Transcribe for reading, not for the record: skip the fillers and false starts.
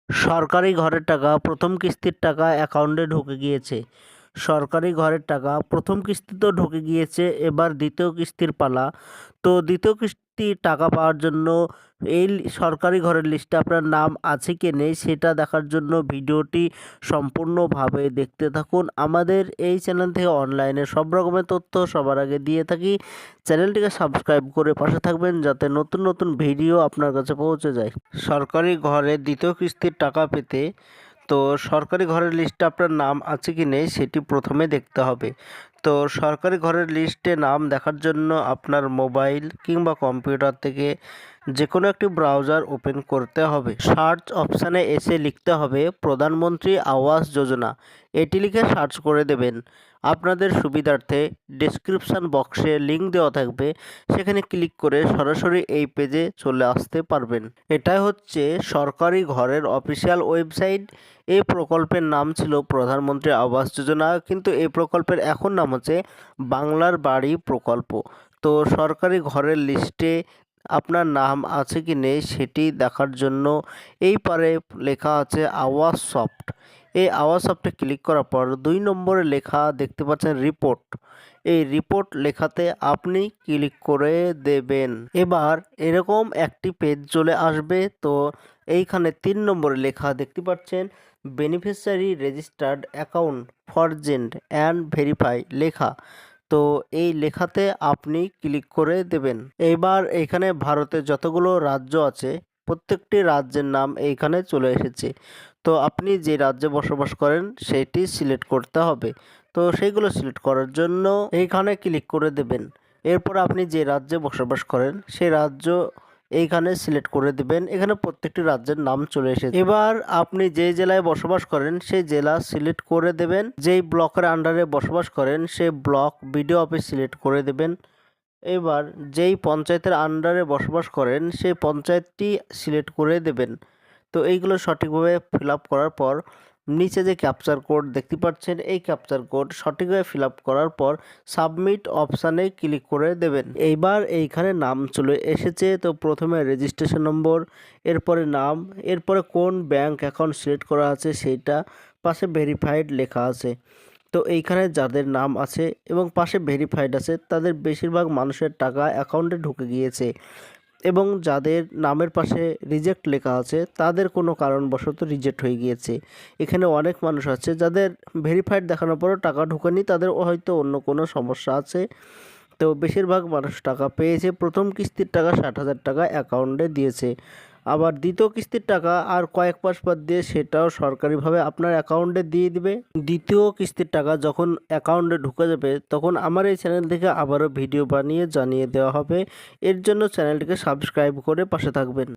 সরকারি ঘরের টাকা প্রথম কিস্তির টাকা অ্যাকাউন্টে ঢুকে গিয়েছে। সরকারি ঘরের টাকা প্রথম কিস্তি তো ঢুকে গিয়েছে, এবার দ্বিতীয় কিস্তির পালা। তো দ্বিতীয় কিস্তির টাকা পাওয়ার জন্য সরকারি ঘরের লিস্টে আপনার নাম আছে কি নেই সেটা দেখার জন্য ভিডিওটি সম্পূর্ণভাবে দেখতে থাকুন। আমাদের এই চ্যানেল থেকে অনলাইনে সব রকমের তথ্য সবার আগে দিয়ে থাকি। চ্যানেলটিকে সাবস্ক্রাইব করে পাশে থাকবেন যাতে নতুন নতুন ভিডিও আপনার কাছে পৌঁছে যায়। সরকারি ঘরে দ্বিতীয় কিস্তির টাকা পেতে সরকারি ঘরের লিস্টে আপনার নাম আছে কি নেই সেটি প্রথমে দেখতে হবে। তো সরকারি ঘরের লিস্টে নাম দেখার জন্য আপনার মোবাইল কিংবা কম্পিউটার থেকে যে কোনো একটি ব্রাউজার ওপেন করতে হবে। সার্চ অপশানে এসে লিখতে হবে প্রধানমন্ত্রী আবাস যোজনা, এটি লিখে সার্চ করে দেবেন। আপনাদের সুবিধার্থে ডেসক্রিপশান বক্সে লিঙ্ক দেওয়া থাকবে, সেখানে ক্লিক করে সরাসরি এই পেজে চলে আসতে পারবেন। এটাই হচ্ছে সরকারি ঘরের অফিসিয়াল ওয়েবসাইট। এই প্রকল্পের নাম ছিল প্রধানমন্ত্রী আবাস যোজনা, কিন্তু এই প্রকল্পের এখন নাম হচ্ছে বাংলার বাড়ি প্রকল্প। তো সরকারি ঘরের লিস্টে আপনার নাম আছে কি নেই সেটি দেখার জন্য এই পারে লেখা আছে আওয়াজ সফট। এই আওয়াজ সফটে ক্লিক করার পর 2 নম্বরে লেখা দেখতে পাচ্ছেন রিপোর্ট। এই রিপোর্ট লেখাতে আপনি ক্লিক করে দেবেন। এবার এরকম একটি পেজ চলে আসবে। তো এইখানে 3 নম্বরে লেখা দেখতে পাচ্ছেন বেনিফিশিয়ারি রেজিস্টার্ড অ্যাকাউন্ট ফরজেন্ট অ্যান্ড ভেরিফাই লেখা। তো এই লেখাতে আপনি ক্লিক করে দেবেন। এবার এখানে ভারতে যতগুলো রাজ্য আছে প্রত্যেকটি রাজ্যের নাম এইখানে চলে এসেছে। তো আপনি যে রাজ্যে বসবাস করেন সেটি সিলেক্ট করতে হবে। তো সেইগুলো সিলেক্ট করার জন্য এইখানে ক্লিক করে দেবেন। এরপর আপনি যে রাজ্যে বসবাস করেন সেই রাজ্য এইখানে সিলেক্ট করে দেবেন। এখানে প্রত্যেকটি রাজ্যের নাম চলে এসেছে। এবার আপনি যে জেলায় বসবাস করেন সেই জেলা সিলেক্ট করে দেবেন। যেই ব্লকের আন্ডারে বসবাস করেন সেই ব্লক বিডিও অফিস সিলেক্ট করে দেবেন। এবার যেই পঞ্চায়েতের আন্ডারে বসবাস করেন সেই পঞ্চায়েতটি সিলেক্ট করে দেবেন। তো এইগুলো সঠিকভাবে ফিল আপ করার পর নিচে যে ক্যাপচার কোড দেখতে পাচ্ছেন এই ক্যাপচার কোড সঠিকভাবে ফিল আপ করার পর সাবমিট অপশানে ক্লিক করে দেবেন। এইবার এইখানে নাম চলে এসেছে। তো প্রথমে রেজিস্ট্রেশন নম্বর, এরপরে নাম, এরপরে কোন ব্যাংক অ্যাকাউন্ট সিলেক্ট করা আছে সেইটা, পাশে ভেরিফাইড লেখা আছে। তো এইখানে যাদের নাম আছে এবং পাশে ভেরিফাইড আছে তাদের বেশিরভাগ মানুষের টাকা অ্যাকাউন্টে ঢুকে গিয়েছে, এবং যাদের নামের পাশে রিজেক্ট লেখা আছে তাদের কোনো কারণবশত রিজেক্ট হয়ে গিয়েছে। এখানে অনেক মানুষ আছে যাদের ভেরিফাইড দেখানোর পরও টাকা ঢোকেনি, তাদের হয়তো অন্য কোনো সমস্যা আছে। তো বেশিরভাগ মানুষ টাকা পেয়েছে। প্রথম কিস্তির টাকা 60,000 টাকা অ্যাকাউন্টে দিয়েছে। আবার দ্বিতীয় কিস্তির টাকা আর কয়েক মাস বাদ দিয়ে সেটাও সরকারিভাবে আপনার অ্যাকাউন্টে দিয়ে দিবে। দ্বিতীয় কিস্তির টাকা যখন অ্যাকাউন্টে ঢুকে যাবে তখন আমার এই চ্যানেল থেকে আবারও ভিডিও বানিয়ে জানিয়ে দেওয়া হবে। এর জন্য চ্যানেলটিকে সাবস্ক্রাইব করে পাশে থাকবেন।